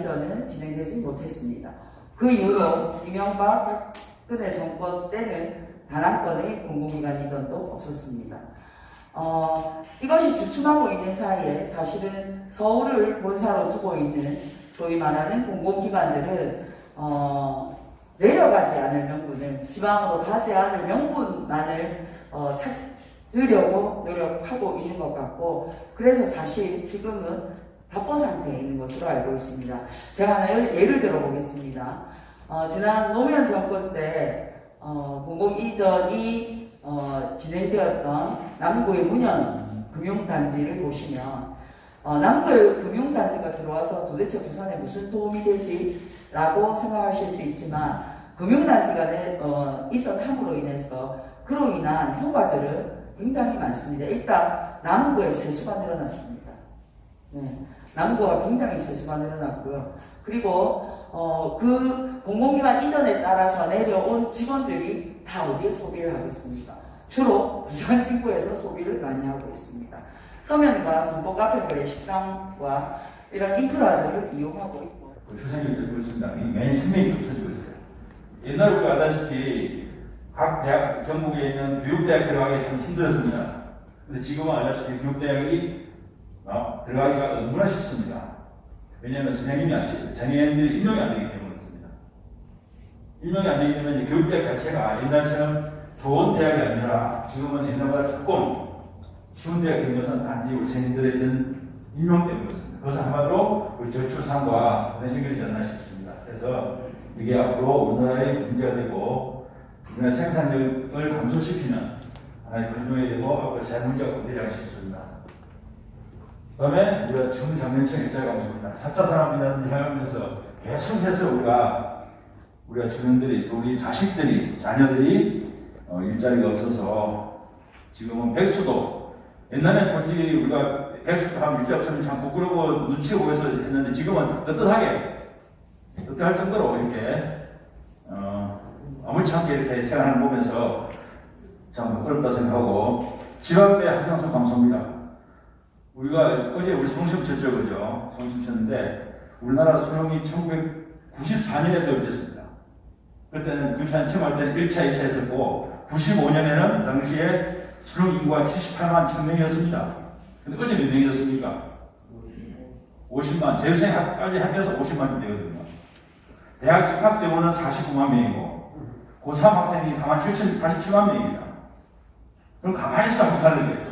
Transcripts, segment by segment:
이전은 진행되지 못했습니다. 그 이후로 이명박 박근혜 정권 때는 단 한 건의 공공기관 이전도 없었습니다. 이것이 주춤하고 있는 사이에 사실은 서울을 본사로 두고 있는 소위 말하는 공공기관들은 내려가지 않을 명분을, 지방으로 가지 않을 명분만을 찾으려고 노력하고 있는 것 같고, 그래서 사실 지금은 답보 상태에 있는 것으로 알고 있습니다. 제가 하나 예를 들어보겠습니다. 지난 노무현 정권 때 공공 이전이 진행되었던 남구의 문현 금융단지를 보시면 남구의 금융단지가 들어와서 도대체 부산에 무슨 도움이 되지? 라고 생각하실 수 있지만 금융단지가 이전함으로 인해서 그로 인한 효과들은 굉장히 많습니다. 일단 남구의 세수가 늘어났습니다. 네, 남구가 굉장히 세수가 늘어났고요. 그리고 그 공공기관 이전에 따라서 내려온 직원들이 다 어디에 소비를 하겠습니까? 주로 부산 진구에서 소비를 많이 하고 있습니다. 서면과 정보 카페거리 식당과 이런 인프라들을 이용하고 있고. 수상이 되고 있습니다. 매년 1000명이 없어지고 있어요. 옛날 우리가 알다시피 각 대학, 전국에 있는 교육대학 들어가기 참 힘들었습니다. 근데 지금은 알다시피 교육대학이 들어가기가 너무나 쉽습니다. 왜냐하면 선생님들이 임명이 안 되기 때문에 그렇습니다. 임명이 안 되기 때문에 교육대학 자체가 옛날처럼 좋은 대학이 아니라 지금은 옛날보다 조금 쉬운 대학이 된 것은 단지 우리 선생님들에 있는 임명 때문에 그렇습니다. 그래서 한마디로 우리 저출산과 연결되지 않나 싶습니다. 그래서 이게 앞으로 우리나라의 문제가 되고 우리나라 생산력을 감소시키는 하나의 근원이 되고 앞으로 새 문제가 되리라 싶습니다. 그 다음에 우리가 중장년층 일자리 감소입니다. 4차 산업이라든지 하면서 계속해서 우리가 주민들이 또 우리 자식들이 자녀들이 일자리가 없어서 지금은 백수도 옛날에 솔직히 우리가 백수도 하면 일자리 없으면 참 부끄러워 눈치 보여서 했는데 지금은 뜨뜻할 정도로 이렇게 아무렇지 않게 이렇게 생활을 보면서 참 어렵다 생각하고 지방대 학생수 감소입니다. 우리가 어제 우리 성심 쳤죠, 그죠? 성심 쳤는데 우리나라 수능이 1994년에 도입됐습니다. 그때는 군산 처음 할 때는 1차, 2차 했었고 95년에는 당시에 수능 인구가 78만 1000명이었습니다. 근데 어제 몇 명이었습니까? 50만. 재수생까지 합해서 50만쯤 되거든요. 대학 입학 정원은 49만 명이고 고3 학생이 47만 명입니다. 그럼 가만히 있으면 어떡하는 거예요?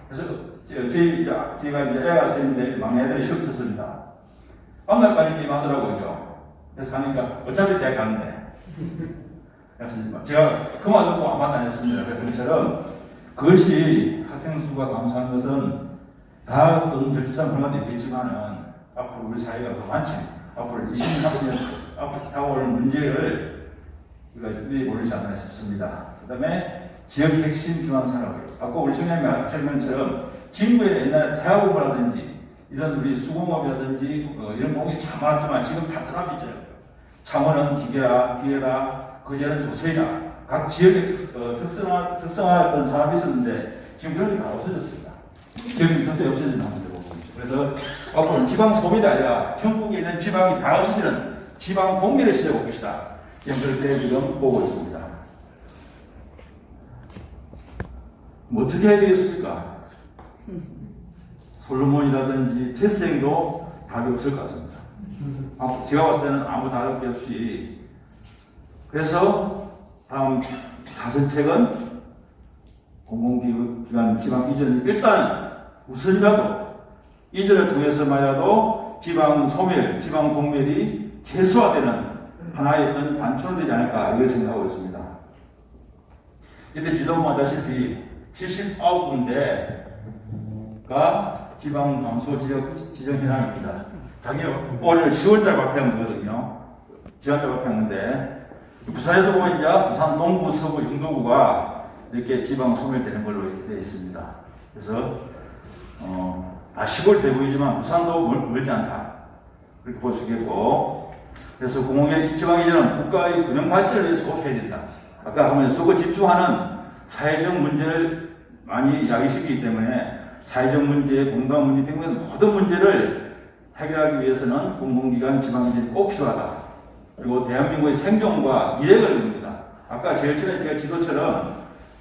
그래서 저희가 이제 애가 있는데 막내 애들이 시험 쳤습니다. 밤날까지 게임 하더라고요, 그죠? 그래서 가니까 어차피 대학 가는데. 그래서 제가 그 말 듣고 아무 말도 안 했습니다. 그래서 그처럼 그것이 학생 수가 감소한 것은 다 어떤 저출산 불만도 있겠지만은 앞으로 우리 사회가 더 많지. 앞으로 20, 30년 앞으로 다가올 문제를 우리가 준비해 보려지 않나 싶습니다. 그 다음에 지역 핵심 기반 산업을 아까 우리 청장님이 하신 것처럼 진구에 옛날에 대학업이라든지 이런 우리 수공업이라든지 이런 공이 참 많았지만 지금 다 드랍이죠. 창원은 기계다, 거제는 조세다. 각 지역의 특성화했던 산업이 있었는데 지금 그런 게 다 없어졌습니다. 지역의 특성이 없어진 한번 보고 있죠. 그래서 앞으로는 지방 소비가 아니라 전국에 있는 지방이 다 없어지는 지방 공미를 시작할 것이다. 지금 그렇게 지금 보고 있습니다. 뭐 어떻게 해야 되겠습니까? 솔로몬이라든지 태생도 답이 없을 것 같습니다. 제가 봤을 때는 아무 답이 없이 그래서 다음 자선책은 공공기관 지방 이전 일단 우선이라도 이전을 통해서만이라도 지방 소멸, 지방 공멸이 최소화되는 하나의 어떤 단초는 되지 않을까 이걸 생각하고 있습니다. 이때 지도부 아다시피 79군데가 지방 감소 지정 현황입니다. 자기 오늘 10월달 발표한 거거든요. 10월달 발표했는데 부산에서 보면 이제 부산 동구, 서구, 영도구가 이렇게 지방 소멸되는 걸로 이렇게 되어 있습니다. 그래서 다 시골 대구이지만 부산도 멀지 않다 그렇게 볼 수 있겠고, 그래서 공공의 지방 이전은 국가의 균형 발전을 위해서 꼭 해야 된다. 아까 하면 서구 집중하는 사회적 문제를 많이 야기시키기 때문에 사회적 문제, 공감 문제 때문에 모든 문제를 해결하기 위해서는 공공기관 지방이전이 꼭 필요하다. 그리고 대한민국의 생존과 미래가 이릅니다. 아까 제일 처음에 제가 지도처럼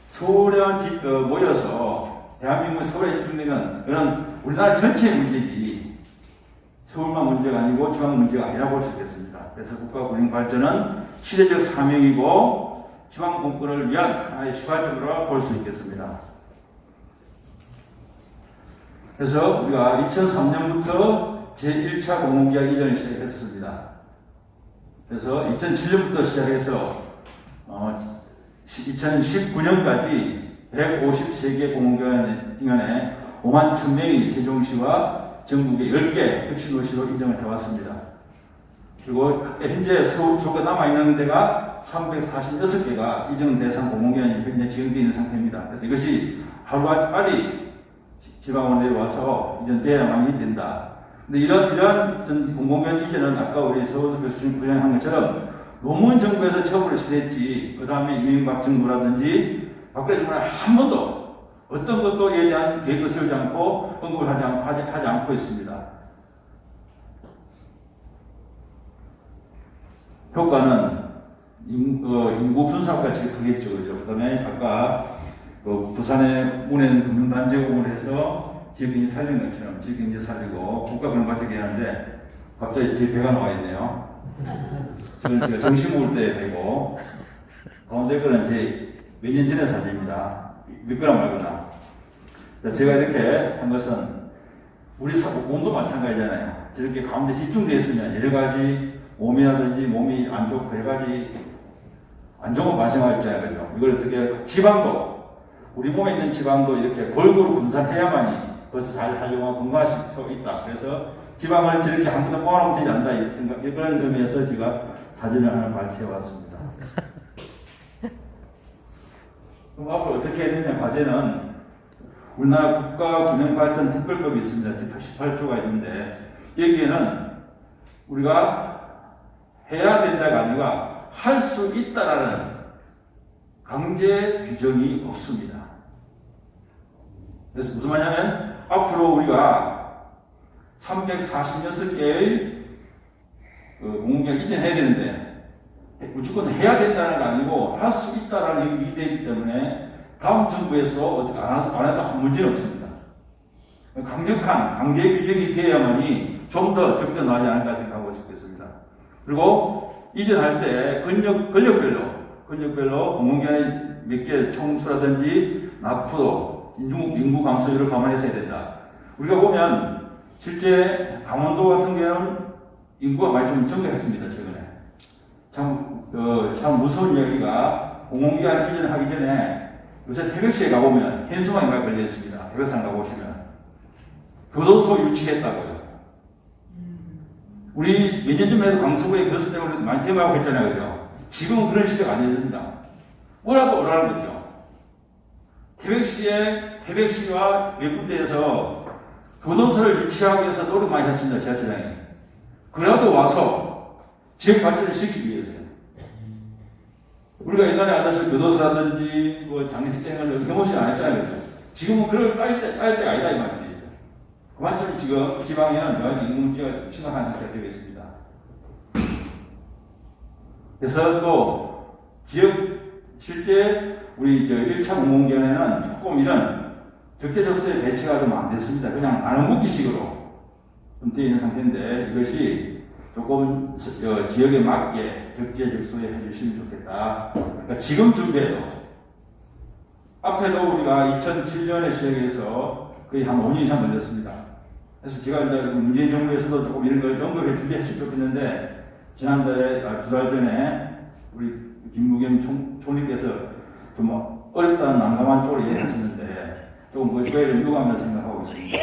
서울에만 모여서 대한민국의 서울에 집중되면 이건 우리나라 전체의 문제지 서울만 문제가 아니고 지방 문제가 아니라고 볼 수 있겠습니다. 그래서 국가 군인 발전은 시대적 사명이고 지방 분권을 위한 하나의 시발적으로 볼 수 있겠습니다. 그래서 우리가 2003년부터 제1차 공공기관 이전을 시작했습니다. 그래서 2007년부터 시작해서 2019년까지 153개 공공기관에 5만 1,000명이 세종시와 전국의 10개 혁신도시로 인정을 해왔습니다. 그리고 현재 서울시가 남아있는 데가 346개가 이전 대상 공공기관이 현재 지정되어 있는 상태입니다. 그래서 이것이 하루아주 빨리 지방으로 내려와서 이전돼야만이 된다. 근데 이런 공공기관 이전은 아까 우리 서울수 교수님 부장한 것처럼 노무현 정부에서 처음으로 시도했지, 그 다음에 이명박 정부라든지 박근혜 정부는 한 번도 어떤 것도 이에 대한 계획도 세우지 않고 언급을 하지 않고 있습니다. 효과는 인구 분산화가 제일 크겠죠. 그 다음에 아까 부산의 문해는 금융단지공을 해서 지역경제 살린 것처럼 지역경제 살리고 국가 그런 발전이 하는데 갑자기 제 배가 나와 있네요. 지금 제가 점심 먹을 때 되고 가운데 거는 제 몇 년 전의 사진입니다. 믿거나 말거나. 제가 이렇게 한 것은 우리 몸도 마찬가지잖아요. 저렇게 가운데 집중되어 있으면 여러 가지 몸이라든지 몸이 안 좋고 여러 가지 안 좋은 거 발생하잖아요. 그죠? 이걸 어떻게 지방도 우리 몸에 있는 지방도 이렇게 골고루 분산해야만이 그것을 잘 활용하고 건강할 수 있다. 그래서 지방을 저렇게 한 번도 모아놓으면 되지 않다. 이 생각, 그런 의미에서 제가 사진을 하나 발췌해 왔습니다. 그럼 앞으로 어떻게 해야 되냐, 과제는 우리나라 국가균형발전 특별법이 있습니다. 88조가 있는데 여기에는 우리가 해야 된다가 아니라 할 수 있다라는 강제 규정이 없습니다. 그래서 무슨 말이냐면 앞으로 우리가 346개의 공공기관 이전해야 되는데 무조건 해야 된다는 게 아니고 할 수 있다라는 얘기가 있기 때문에 다음 정부에서도 어떻게 안 해도 한 문제는 없습니다. 강력한 강제 규정이 되어야만이 좀 더 접근하지 않을까 생각하고 있습니다. 그리고 이전할 때 권력별로 공공기관의 몇 개 총수라든지 낙후도 인구 감소율을 감안해서 해야 된다. 우리가 보면 실제 강원도 같은 경우는 인구가 많이 좀 증가했습니다. 최근에. 참 무서운 이야기가 공공기관 이전을 하기 전에 요새 태백시에 가보면 현수막이 많이 걸려있습니다. 태백산 가보시면. 교도소 유치했다고요. 우리 몇 년 전에도 강서구에 교도소 때문에 많이 대마하고 했잖아요. 그죠? 지금은 그런 시대가 아니어집니다. 뭐라도 오라는 거죠. 태백시와 몇 군데에서 교도소를 유치하기 위해서 노력 많이 했습니다. 지하철장이. 그래도 와서 지역 발전을 시키기 위해서요. 우리가 옛날에 알다시피 교도소라든지 장례식장을 해모시 안 했잖아요. 그죠? 지금은 그걸 딸 때가 아니다 이 말이죠. 그만큼 지금 지방에는 여러 가지 인구 문제가 심각한 상태가 되어 있습니다. 그래서 또 실제 우리 1차 공공기관에는 조금 이런 적재적소의 배치가 좀 안 됐습니다. 그냥 나눠먹기식으로 좀 되어 있는 상태인데 이것이 조금 지역에 맞게 적재적소에 해주시면 좋겠다. 그러니까 지금 준비해도 앞에도 우리가 2007년에 시작해서 거의 한 5년 이상 걸렸습니다. 그래서 제가 이제 문재인 정부에서도 조금 이런 걸 연구해 준비했으면 좋겠는데 지난달에 2달 전에 우리 김부겸 총리께서 좀 어렵다는 난감한 쪽으로 이해하시는데 조금 그거에 좀 유감을 생각하고 있습니다.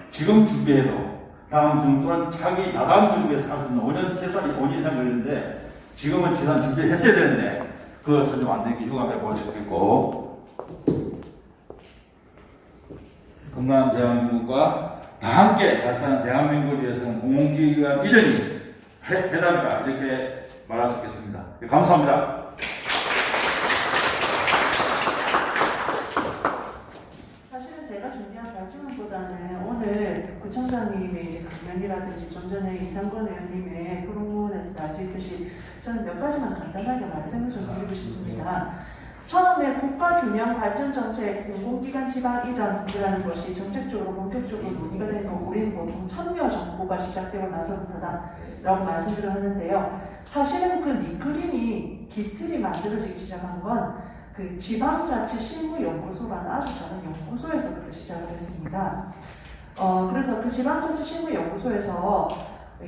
지금 준비해도 다음 정부 또는 차기 다다음 정부에서 할 수 있는 5년 최소한 5년 이상 걸리는데 지금은 최소한 준비했어야 되는데 그것은 좀 안 되게 유감해 볼 수 있고 건강한 대한민국과 다 함께 잘 사는 대한민국을 위해서는 공공기관 이전이 해답이다 이렇게 말할 수 있겠습니다. 감사합니다. 사실은 제가 준비한 마지막 질문보다는 오늘 구청장님의 이제 강연이라든지 좀 전에 이상권 의원님의 토론에서도 알 수 있듯이 저는 몇 가지만 간단하게 말씀을 좀 드리고 싶습니다. 처음에 국가균형발전정책 공공기관 지방 이전이라는 것이 정책적으로 본격적으로 논의가 된 건 우리는 보통 참여정부가 시작되고 나서부터다라고 말씀드려 하는데요. 사실은 그 밑그림이 깃틀이 만들어지기 시작한 건 그 지방자치실무연구소라는 아주 작은 연구소에서부터 시작을 했습니다. 그래서 그 지방자치실무연구소에서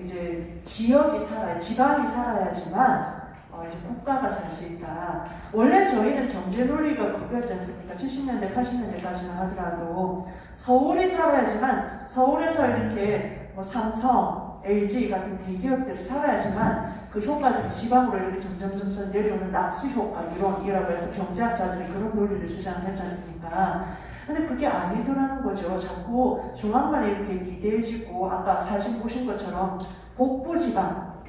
이제 지역이 살아야, 지방이 살아야지만 이제 국가가 살 수 있다. 원래 저희는 경제 논리가 그거였지 않습니까? 70년대, 80년대까지만 하더라도 서울이 살아야지만 서울에서 이렇게 뭐 삼성, LG 같은 대기업들이 살아야지만 그 효과들이 지방으로 이렇게 점점 내려오는 낙수 효과 이론이라고 해서 경제학자들이 그런 논리를 주장하지 않습니까? 근데 그게 아니더라는 거죠. 자꾸 중앙만 이렇게 기대해지고 아까 사진 보신 것처럼 복부 지방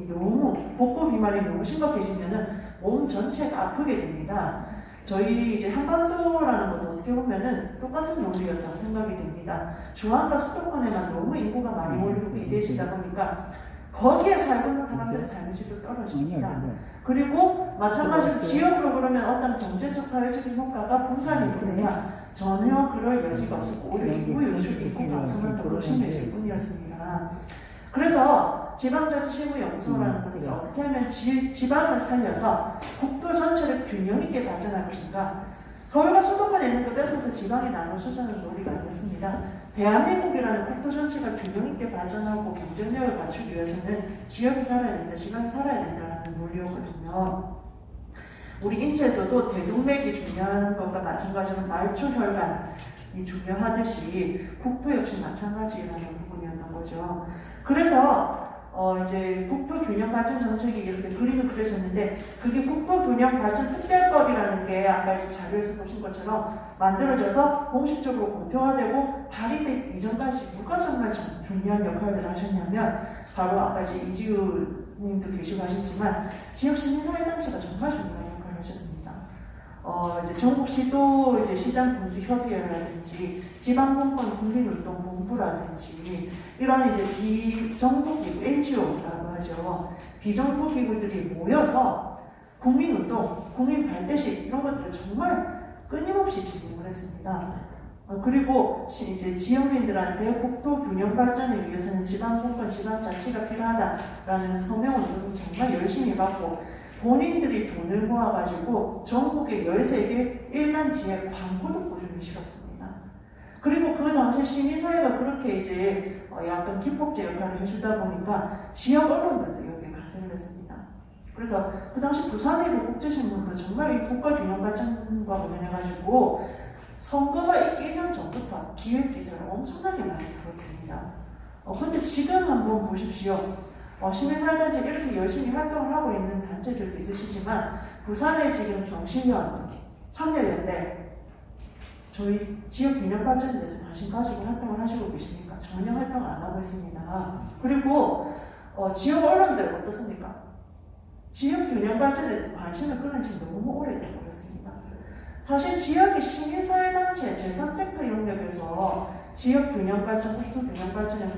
너무 복부 비만이 너무 심각해지면은 몸 전체가 아프게 됩니다. 저희 이제 한반도라는 것도 어떻게 보면은 똑같은 논리였다고 생각이 됩니다. 중앙과 수도권에만 너무 인구가 많이 몰리고 기대해지다 보니까 거기에 살고 있는 사람들의 삶의 질도 떨어집니다. 그리고 마찬가지로 지역으로 그러면 어떤 경제적 사회적인 효과가 분산이 되느냐 전혀 그럴 여지가 없었고 오히려 인구 유출 인구 감소만 더 심해질 뿐이었습니다. 그래서 지방자치실무연구소라는 곳에서 어떻게 하면 지방을 살려서 국도 전체를 균형 있게 발전할 것인가. 서울과 수도권에 있는 거 뺏어서 지방에 나눠주자는 논리가 아니었습니다. 대한민국이라는 국도 전체가 균형 있게 발전하고 경쟁력을 갖추기 위해서는 지역이 살아야 된다, 지방이 살아야 된다는 논리였거든요. 우리 인체에서도 대동맥이 중요한 것과 마찬가지로 말초혈관이 중요하듯이 국도 역시 마찬가지라는 부분이었던 거죠. 그래서 이제 국토균형발전 정책이 이렇게 그림을 그려졌는데 그게 국토균형발전특별법이라는 게 아까 이제 자료에서 보신 것처럼 만들어져서 공식적으로 공표화되고 발의되기 이전까지 누가 정말 중요한 역할들을 하셨냐면 바로 아까 이제 이지우 님도 계시고 하셨지만 지역시민사회단체가 정말 중요한 역할을 하셨습니다. 이제 전국시도 이제 시장군수협의회라든지 지방공무원 국민운동본부라든지 이런 이제 비정부기구 NGO라고 하죠. 비정부기구들이 모여서 국민운동, 국민발대식 이런 것들을 정말 끊임없이 진행을 했습니다. 그리고 이제 지역민들한테 국토 균형 발전을 위해서는 지방공권, 지방자치가 필요하다라는 서명운동을 정말 열심히 받고 본인들이 돈을 모아가지고 전국의 13개 1만지에 광고도 꾸준히 실었습니다. 그리고 그 당시 시민사회가 그렇게 이제 약간 기폭제 역할을 해주다 보니까 지역 언론들도 여기에 가세를 했습니다. 그래서 그 당시 부산의보 국제신문도 정말 이 국가균형발전과 관련해가지고 선거가 있기 1년 전부터 기획기사를 엄청나게 많이 다뤘습니다. 근데 지금 한번 보십시오. 시민사회단체 이렇게 열심히 활동을 하고 있는 단체들도 있으시지만 부산의 지금 경실련, 참여연대 저희 지역 균형 발전에 대해서 관심 가지고 활동을 하시고 계십니까? 전혀 활동을 안 하고 있습니다. 그리고 지역 언론들 어떻습니까? 지역 균형 발전에 대해서 관심을 끊은 지 너무 오래되고 그렇습니다. 사실 지역의 시민사회단체 제3섹터 영역에서 지역 균형 발전, 국토 균형 발전의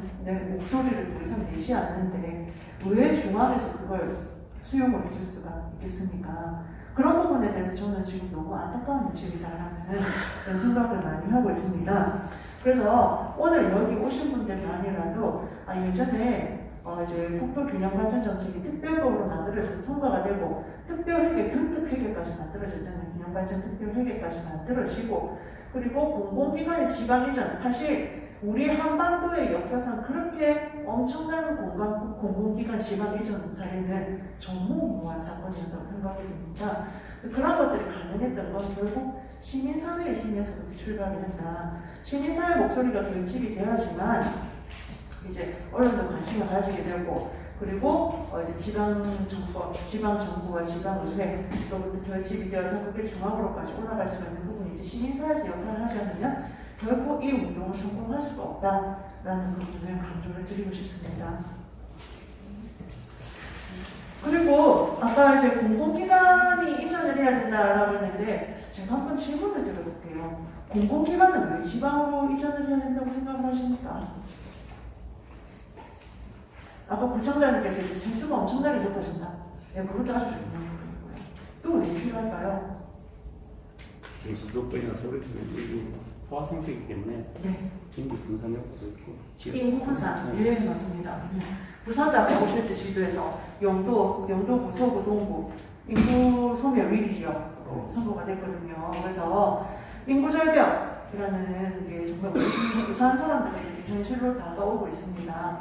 목소리를 더 이상 내지 않는데 왜 중앙에서 그걸 수용을 해줄 수가 있겠습니까? 그런 부분에 대해서 저는 지금 너무 안타까운 현실이다라는 그런 생각을 많이 하고 있습니다. 그래서 오늘 여기 오신 분들만이라도 예전에 이제 국토균형발전정책이 특별법으로 만들어져서 통과가 되고 특별회계, 균특회계까지 만들어졌잖아요. 균형발전 특별회계까지 만들어지고 그리고 공공기관의 지방이전 사실 우리 한반도의 역사상 그렇게 엄청난 공공기관 지방 이전 사례는 전무후무한 사건이었다고 생각이 됩니다. 그런 것들이 가능했던 건 결국 시민사회의 힘에서부터 출발을 했다. 시민사회 목소리가 결집이 되어야지만 이제 언론도 관심을 가지게 되고 그리고 이제 지방정부와 지방의회로부터 결집이 되어서 그게 중앙으로까지 올라갈 수 있는 부분이 이제 시민사회에서 역할을 하지 않으면 결국 이 운동은 성공할 수가 없다라는 부분을 강조를 드리고 싶습니다. 그리고 아까 이제 공공기관이 이전을 해야 된다라고 했는데 제가 한번 질문을 드려볼게요. 공공기관은 왜 지방으로 이전을 해야 된다고 생각을 하십니까? 아까 부총장님께서 이제 세수가 엄청나게 높아진다. 네, 그것도 아주 중요한 거고요. 또 왜 필요할까요? 지금 수도권이나 서울에서 포화 상태이기 때문에 네. 인구 분산 효과도 있고 인구 분산. 예, 맞습니다. 부산도 아까 오셨죠, 지도에서 영도, 구서구, 동구 인구 소멸 위기 지역 선고가 됐거든요. 그래서 인구 절벽이라는 게 정말 우리 부산 사람들에게 현실로 다가오고 있습니다.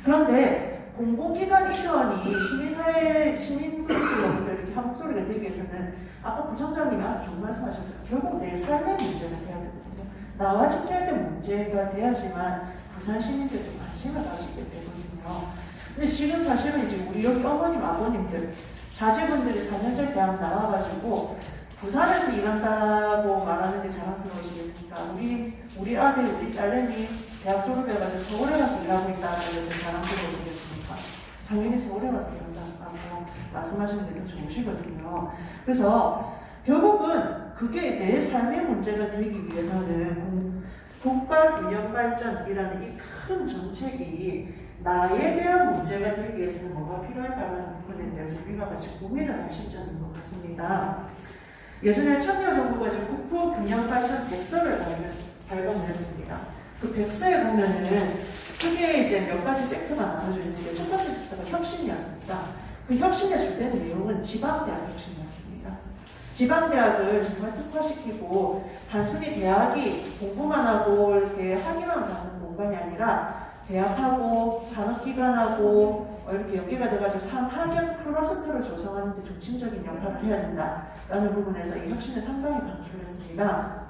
그런데 공공기관 이전이 시민사회, 시민분들로부터 이렇게 한 목소리가 되기 위해서는 아까 부총장님이 아주 좋은 말씀하셨어요. 결국 내 삶의 문제가 돼야 되거든요. 나와 직결된 문제가 돼야지만 부산 시민들도 관심을 가지게 되거든요. 근데 지금 사실은 이제 우리 여기 어머님, 아버님들, 자제분들이 4년제 대학 나와가지고 부산에서 일한다고 말하는 게 자랑스러우시겠습니까? 우리 아들, 우리 딸내미 대학 졸업해가지고 서울에 가서 일하고 있다는 게 자랑스러우시겠습니까? 당연히 서울에 가서 일한다고 말씀하시는 게 더 좋으시거든요. 그래서 결국은 그게 내 삶의 문제가 되기 위해서는 국가 균형 발전이라는 이 큰 정책이 나에 대한 문제가 되기 위해서는 뭐가 필요할까라는 부분에 대해서 우리가 같이 고민을 할 수 있는 것 같습니다. 예전에 참여정부가 지금 국토 균형 발전 백서를 발간을 했습니다. 그 백서에 보면은 크게 이제 몇 가지 섹터가 나눠져 있는데 첫 번째 섹터가 혁신이었습니다. 그 혁신의 주된 내용은 지방대학 혁신이었습니다. 지방대학을 정말 특화시키고 단순히 대학이 공부만 하고 이렇게 학위만 받는 공간이 아니라 대학하고 산업기관하고 이렇게 연계가 돼가지고 학연 클러스터를 조성하는 데 중심적인 역할을 해야 된다라는 부분에서 이 혁신을 상당히 강조를 했습니다.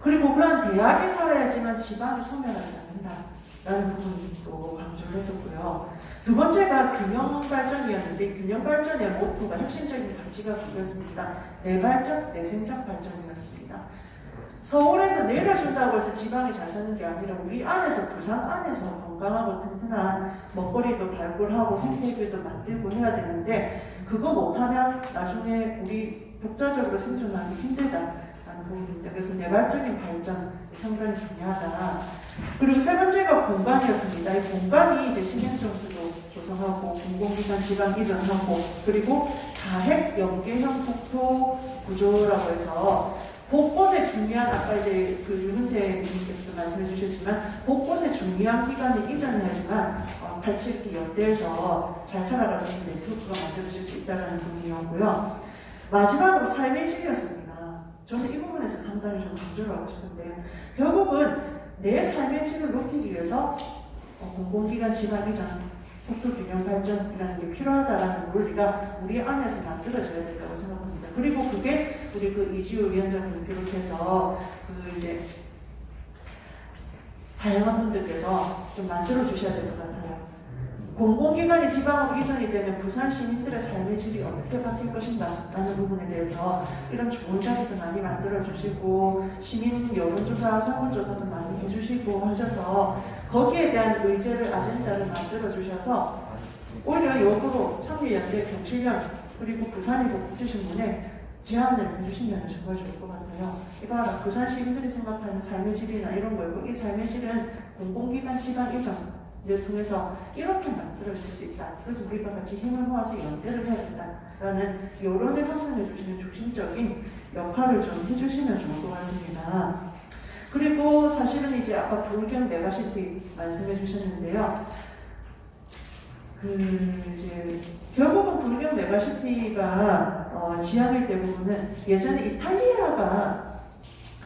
그리고 그런 대학이 살아야지만 지방이 소멸하지 않는다라는 부분도 강조를 했었고요. 두 번째가 균형 발전이었는데 균형 발전의 모토가 혁신적인 가치가 그거였습니다. 내 발전, 내 생각 발전이었습니다. 서울에서 내려준다고 해서 지방이 잘 사는 게 아니라 우리 안에서, 부산 안에서 건강하고 튼튼한 먹거리도 발굴하고 생태계도 만들고 해야 되는데 그거 못하면 나중에 우리 독자적으로 생존하기 힘들다라는 부분입니다. 그래서 내발적인 발전 상당히 중요하다. 그리고 세 번째가 공간이었습니다. 이 공간이 이제 신행정수도 조성하고 공공기관 지방 이전하고 그리고 다핵 연계형 국토 구조라고 해서 곳곳에 중요한 아까 이제 그 윤은태 님께서도 말씀해 주셨지만 곳곳에 중요한 기관을 이전해야지만 같이 이렇게 연대해서 잘 살아갈 수 있는 네트워크가 만들어질 수 있다는 부분이었고요. 마지막으로 삶의 질이었습니다. 저는 이 부분에서 상당히 좀 강조를 하고 싶은데 결국은 내 삶의 질을 높이기 위해서 공공기관 지방 이전 국토균형 발전이라는 게 필요하다라는 논리가 우리 안에서 만들어져야 된다고 생각합니다. 그리고 그게 우리 그 이지우 위원장님을 비롯해서 그 이제 다양한 분들께서 좀 만들어 주셔야 될 것 같아요. 공공기관이 지방으로 이전이 되면 부산 시민들의 삶의 질이 어떻게 바뀔 것인가 라는 부분에 대해서 이런 좋은 자리도 많이 만들어 주시고 시민 여론조사, 설문조사도 많이 해주시고 하셔서 거기에 대한 의제를, 아젠다를 만들어 주셔서 오히려 역으로 참여연대 경실련 그리고 부산일보 국제신문에 제안을 해주시면 정말 좋을 것 같아요. 이봐라, 부산 시민들이 생각하는 삶의 질이나 이런 거고 이 삶의 질은 공공기관 지방 이전을 통해서 이렇게 만들어질 수 있다. 그래서 우리가 같이 힘을 모아서 연대를 해야 된다라는 여론을 형성해 주시는 중심적인 역할을 좀 해주시면 좋을 것 같습니다. 그리고 사실은 이제 아까 불경 메가시티 말씀해 주셨는데요. 이제 결국은 불경 메가시티가 지향의 대부분은 예전에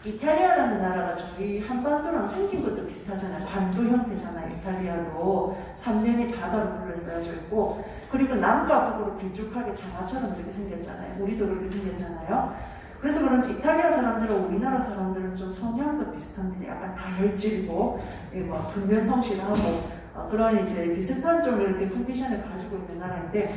이탈리아라는 나라가 저희 한반도랑 생긴 것도 비슷하잖아요. 반도 형태잖아요. 이탈리아도 3년이 바다로 둘러싸여져 있고 그리고 남과 북으로 길쭉하게 장화처럼 이렇게 생겼잖아요. 우리도 그렇게 생겼잖아요. 그래서 그런지 이탈리아 사람들은 우리나라 사람들은 좀 성향도 비슷한데 약간 다혈질이고 근면성실하고 그런 이제 비슷한 좀 이렇게 컨디션을 가지고 있는 나라인데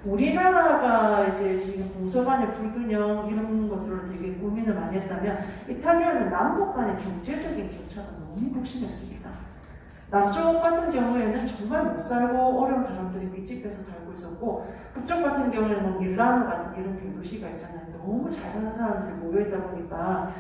우리나라가 이제 지금 동서간의 불균형 이런 것들을 되게 고민을 많이 했다면 이탈리아는 남북 간의 경제적인 격차가 너무 극심했습니다. 남쪽 같은 경우에는 정말 못 살고 어려운 사람들이 밑집에서 살고 있었고 북쪽 같은 경우에는 밀라노 같은 이런 대도시가 있잖아요. 너무 잘 사는 사람들이 모여있다 보니까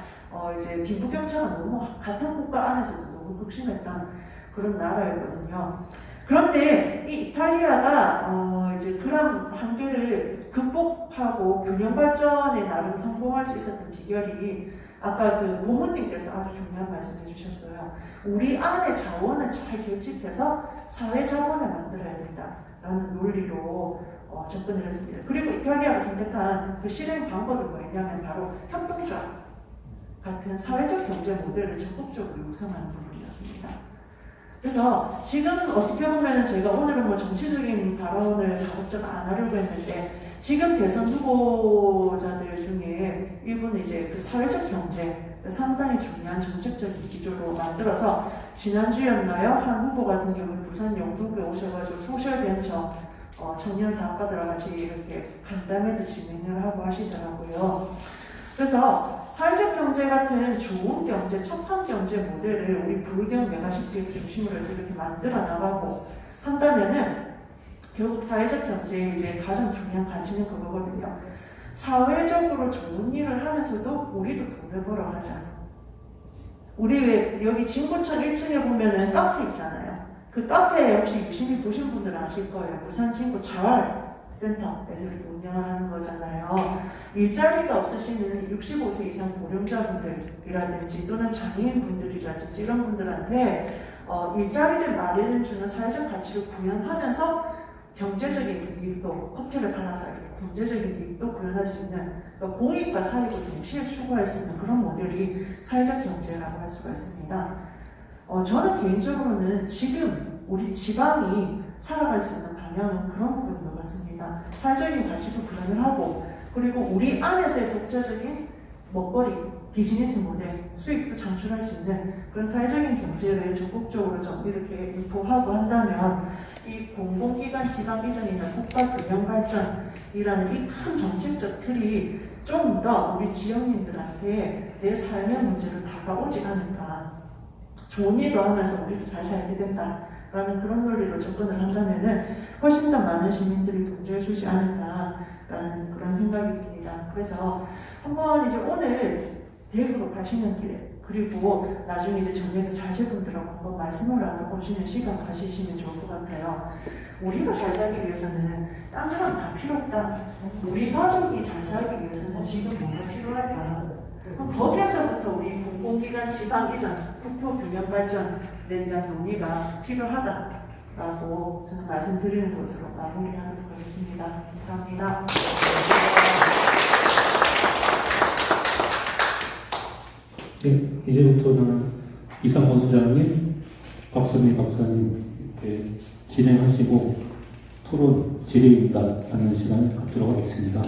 이제 빈부격차가 너무 같은 국가 안에서도 너무 극심했던 그런 나라였거든요. 그런데 이 이탈리아가 이제 그런 한계를 극복하고 균형 발전에 나름 성공할 수 있었던 비결이 아까 그 고모님께서 아주 중요한 말씀 해주셨어요. 우리 안의 자원을 잘 결집해서 사회 자원을 만들어야 된다라는 논리로 접근을 했습니다. 그리고 이탈리아가 선택한 그 실행 방법이 뭐냐면 바로 협동조합 같은 사회적 경제 모델을 적극적으로 육성하는 부분이었습니다. 그래서 지금은 어떻게 보면 제가 오늘은 뭐 정치적인 발언을 가급적 안 하려고 했는데 지금 대선 후보자들 중에 일부는 이제 그 사회적 경제 상당히 중요한 정책적인 기조로 만들어서 지난주였나요? 한 후보 같은 경우는 부산 영등포에 오셔가지고 소셜벤처 청년 사업가들과 같이 이렇게 간담회도 진행을 하고 하시더라고요. 그래서 사회적 경제 같은 좋은 경제, 첩한 경제 모델을 우리 불경 메가시티를 중심으로 해서 이렇게 만들어 나가고 한다면은 결국 사회적 경제의 이제 가장 중요한 가치는 그거거든요. 사회적으로 좋은 일을 하면서도 우리도 돈을 벌어가자. 우리 왜 여기 진구청 1층에 보면은 카페 있잖아요. 그 카페에 혹시 유심히 보신 분들은 아실 거예요. 부산 진구 자활센터에서 이렇게 운영을 하는 거잖아요. 일자리가 없으시는 65세 이상 고령자분들이라든지 또는 장애인분들이라든지 이런 분들한테 일자리를 마련해주는 사회적 가치를 구현하면서 경제적인 이익도 커피를 팔아서 경제적인 이익도 구현할 수 있는 그러니까 공익과 사익을 동시에 추구할 수 있는 그런 모델이 사회적 경제라고 할 수가 있습니다. 저는 개인적으로는 지금 우리 지방이 살아갈 수 있는 방향은 그런 부분인 것 같습니다. 사회적인 가치도 구현을 하고 그리고 우리 안에서의 독자적인 먹거리, 비즈니스 모델, 수익도 창출할 수 있는 그런 사회적인 경제를 적극적으로 좀 이렇게 유포하고 한다면 이 공공기관 지방 이전이나 국가 균형 발전이라는 이 큰 정책적 틀이 좀 더 우리 지역민들한테 내 삶의 문제를 다가오지 않을까. 좋은 일도 하면서 우리도 잘 살게 된다라는 그런 논리로 접근을 한다면은 훨씬 더 많은 시민들이 동조해 주지 않을까라는 그런 생각이 듭니다. 그래서 한번 이제 오늘 대구로 가시는 길에 그리고 나중에 이제 저녁에 자제분들하고 한번 말씀을 나눠보시는 시간 가지시면 좋을 것 같아요. 우리가 잘 살기 위해서는 딴 사람 다 필요 없다. 우리 가족이 잘 살기 위해서는 지금 뭐가 필요할까? 그럼 거기에서부터 우리 공공기관 지방 이전, 국토 균형 발전에 대한 논의가 필요하다라고 저는 말씀드리는 것으로 마무리하도록 하겠습니다. 감사합니다. 네, 이제부터는 이상권 소장님, 박선미 박사님 이렇게 진행하시고 토론 질의응답하는 시간 갖도록 하겠습니다.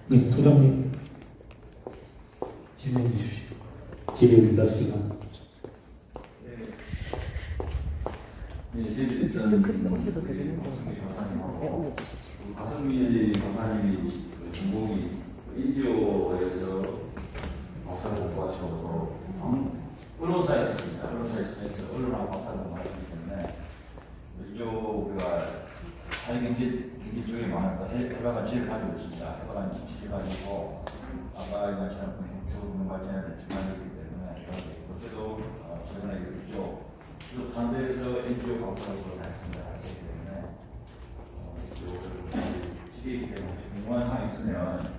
네, 소장님 진행해 주십시오. 질의응답 시간. 박선미 박사님이 전공이 인디오에서 박사를 공부하시고 언론사에 있었습니다. 언론사에서 언론하고 박사를 공부하셨기 때문에 인디오가 사회경제 쪽에 많았다. 해바가 제일 가지고 있습니다. 해바가 제일 가지고 아까 말처럼 국토 발전에 중요하기 때문에 그때도 최근에 이쪽 상대에서 NGO 박사로 했습니다. 지리이기 때문에 궁금한 사항이 있으면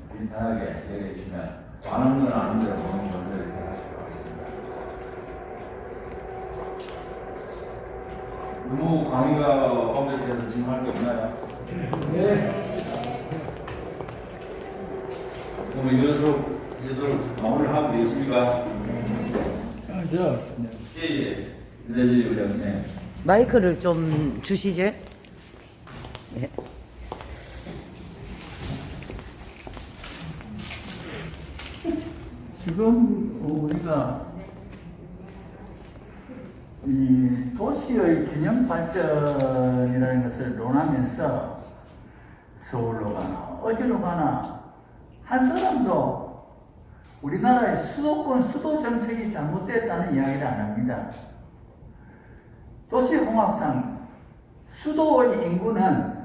간단하게 얘기해 주시면 많은 건 아는 대로 보는 걸로 이렇게 하시도록 하겠습니다. 의무 강의가 완벽해서 지금 할 게 없나요? 네. 그럼 이것으로 제대로 마무리를 하고 되겠습니까? 예. 이대지 의장님. 마이크를 좀 주시죠. 예. 지금 우리가 이 도시의 균형 발전이라는 것을 논하면서 서울로 가나 어디로 가나 한 사람도 우리나라의 수도 정책이 잘못됐다는 이야기를 안 합니다. 도시공학상 수도의 인구는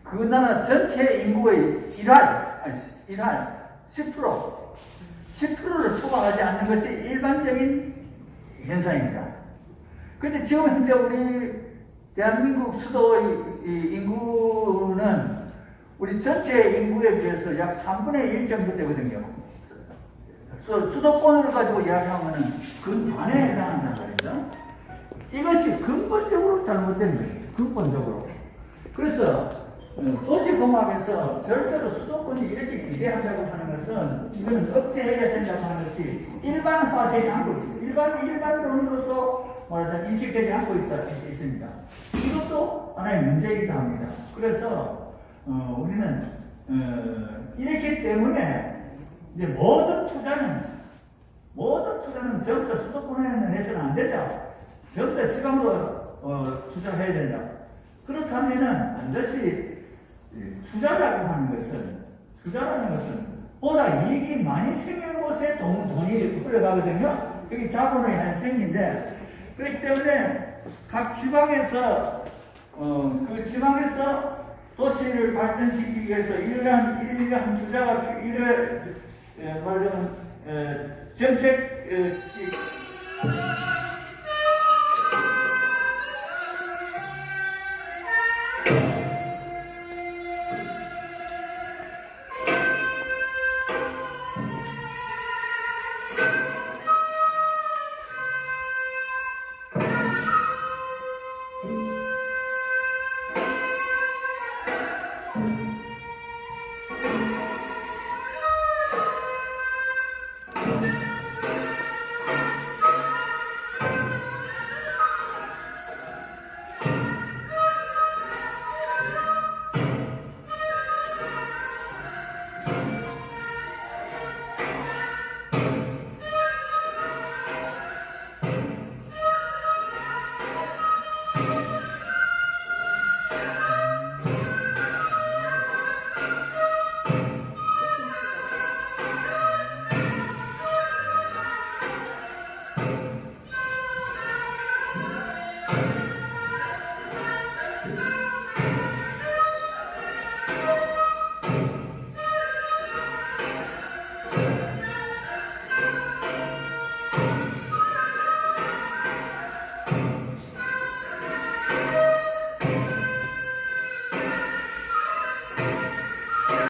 그 나라 전체 인구의 10%를 초과하지 않는 것이 일반적인 현상입니다. 그런데 지금 현재 우리 대한민국 수도의 이 인구는 우리 전체 인구에 비해서 약 3분의 1 정도 되거든요. 수도권을 가지고 이야기하면 그 반에 해당한단 말이죠. 이것이 근본적으로 잘못된 거예요. 근본적으로. 그래서 도시공학에서 절대로 수도권이 이렇게 기대한다고 하는 것은 이거는 억제해야 된다고 하는 것이 일반화되지 않고 있습니다. 일반론으로서 말하자면 인식되지 않고 있습니다. 이것도 하나의 문제이기도 합니다. 그래서 우리는 이렇기 때문에 이제 모든 투자는 전부 다 수도권에는 해서는 안 된다. 전부 다 지방으로 투자해야 된다. 그렇다면은 반드시 투자라는 것은 보다 이익이 많이 생기는 곳에 돈이 흘러가거든요. 여기 자본의 한 생인데 그렇기 때문에 각 지방에서 그 지방에서 도시를 발전시키기 위해서 이러한 투자가 말하자면 정책